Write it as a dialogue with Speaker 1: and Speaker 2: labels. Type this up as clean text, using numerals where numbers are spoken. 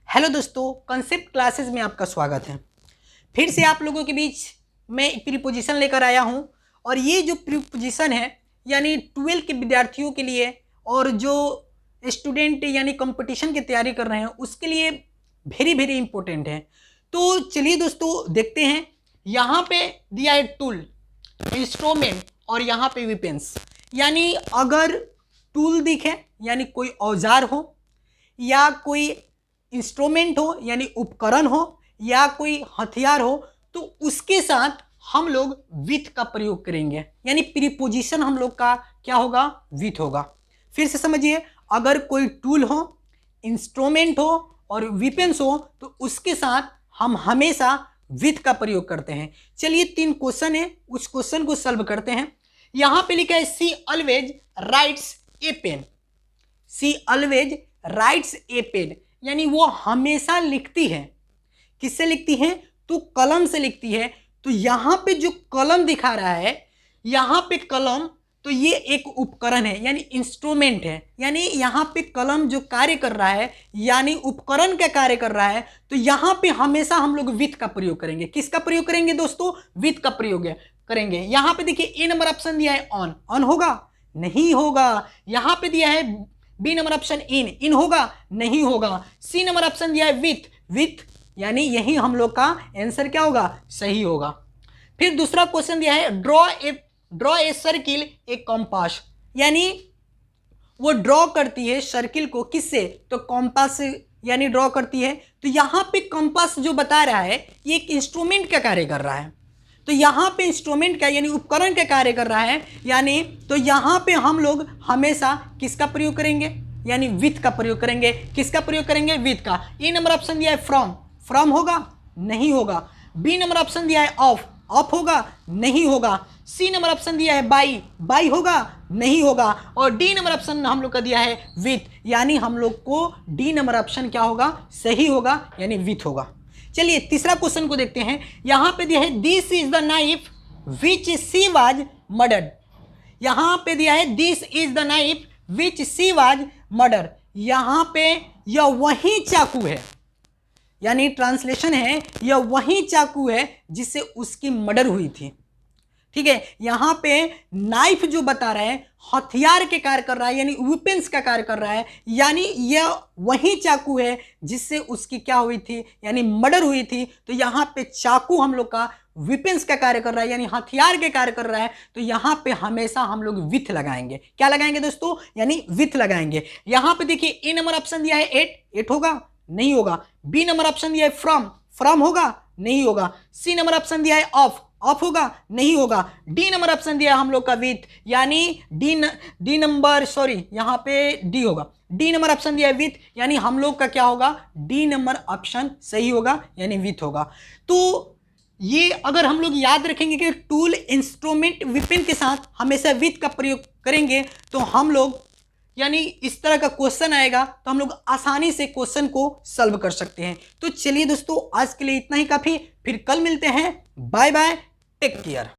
Speaker 1: Hello दोस्तों, concept classes में आपका स्वागत है। फिर से आप लोगों के बीच मैं एक प्रीपोजिशन लेकर आया हूं और ये जो प्रीपोजिशन है यानी 12 के विद्यार्थियों के लिए और जो स्टूडेंट यानी कंपटीशन की तैयारी कर रहे हैं उसके लिए वेरी वेरी इंपॉर्टेंट है। तो चलिए दोस्तों देखते हैं। यहाँ पे दिया है टूल, इंस्ट्रूमेंट और यहाँ पे वेपन्स। यानी अगर टूल दिखे यानी कोई औजार हो या कोई इंस्ट्रूमेंट हो यानी उपकरण हो या कोई हथियार हो तो उसके साथ हम लोग विथ का प्रयोग करेंगे। यानी प्रीपोजिशन हम लोग का क्या होगा? विथ होगा। फिर से समझिए, अगर कोई टूल हो, इंस्ट्रूमेंट हो और वेपन्स हो तो उसके साथ हम हमेशा विथ का प्रयोग करते हैं। चलिए 3 क्वेश्चन है, उस क्वेश्चन को सॉल्व करते हैं। यहां पे लिखा है सी always writes a pen. C always writes a pen यानी वो हमेशा लिखती है। किससे लिखती है? तो कलम से लिखती है। तो यहां पे जो कलम दिखा रहा है, यहां पे कलम, तो ये एक उपकरण है यानी इंस्ट्रूमेंट है। यानी यहां पे कलम जो कार्य कर रहा है यानी उपकरण का कार्य कर रहा है। तो यहां पे हमेशा हम लोग विथ का प्रयोग करेंगे। किसका प्रयोग करेंगे दोस्तों? विथ का प्रयोग करेंगे। यहां पे देखिए ए नंबर ऑप्शन दिया है ऑन। ऑन होगा? नहीं होगा। यहां पे दिया है बी नंबर ऑप्शन इन होगा? नहीं होगा। सी नंबर ऑप्शन दिया है विथ। विथ यानी यही हम लोग का आंसर क्या होगा? सही होगा। फिर दूसरा क्वेश्चन दिया है draw a circle A compass. यानी वो ड्रॉ करती है सर्किल को किससे? तो कंपास से यानी ड्रॉ करती है। तो यहां पे कंपास जो बता रहा है ये एक इंस्ट्रूमेंट का कार्य कर रहा है। तो यहाँ पे इंस्ट्रूमेंट का यानी उपकरण का कार्य कर रहा है। यानी तो यहाँ पे हम लोग हमेशा किसका प्रयोग करेंगे? यानी विथ का प्रयोग करेंगे। किसका प्रयोग करेंगे? विथ का। ए नंबर ऑप्शन दिया है फ्रॉम। फ्रॉम होगा? नहीं होगा। बी नंबर ऑप्शन दिया है ऑफ। ऑफ होगा? नहीं होगा। सी नंबर ऑप्शन दिया है बाई। बाई होगा? नहीं होगा। और डी नंबर ऑप्शन हम लोग का दिया है विथ। यानी हम लोग को डी नंबर ऑप्शन क्या होगा? सही होगा यानी विथ होगा। चलिए तीसरा क्वेश्चन को देखते हैं। यहां पे दिया है this is the knife which she was murdered. यहां पे दिया है this is the knife which she was murder. यहां पे यह वही चाकू है, यानी ट्रांसलेशन है यह वही चाकू है जिससे उसकी मर्डर हुई थी। ठीक है, यहां पे नाइफ जो बता रहा है हथियार के कार्य कर रहा है यानी वेपन्स का कार्य कर रहा है। यानी यह वही चाकू है जिससे उसकी क्या हुई थी? यानी मर्डर हुई थी। तो यहां पे चाकू हम लोग का वेपन्स का कार्य कर रहा है यानी हथियार के कार्य कर रहा है। तो यहां पे हमेशा हम लोग विथ लगाएंगे। क्या लगाएंगे दोस्तों? यानी विथ लगाएंगे। यहां पे देखिए ए नंबर ऑप्शन दिया है एट। एट होगा? नहीं होगा। बी नंबर ऑप्शन दिया है फ्रॉम। फ्रॉम होगा? नहीं होगा। सी नंबर ऑप्शन दिया है ऑफ। ऑफ होगा? नहीं होगा। डी नंबर ऑप्शन दिया हम लोग का विथ। यानी डी नंबर सॉरी यहाँ पे डी होगा। डी नंबर ऑप्शन दिया है विथ यानी हम लोग का क्या होगा? डी नंबर ऑप्शन सही होगा यानी विथ होगा। तो ये अगर हम लोग याद रखेंगे कि टूल, इंस्ट्रूमेंट, वेपन के साथ हमेशा विथ का प्रयोग करेंगे तो हम लोग यानी इस तरह का क्वेश्चन आएगा तो हम लोग आसानी से क्वेश्चन को सॉल्व कर सकते हैं। तो चलिए दोस्तों आज के लिए इतना ही काफी। फिर कल मिलते हैं। Bye bye, take care.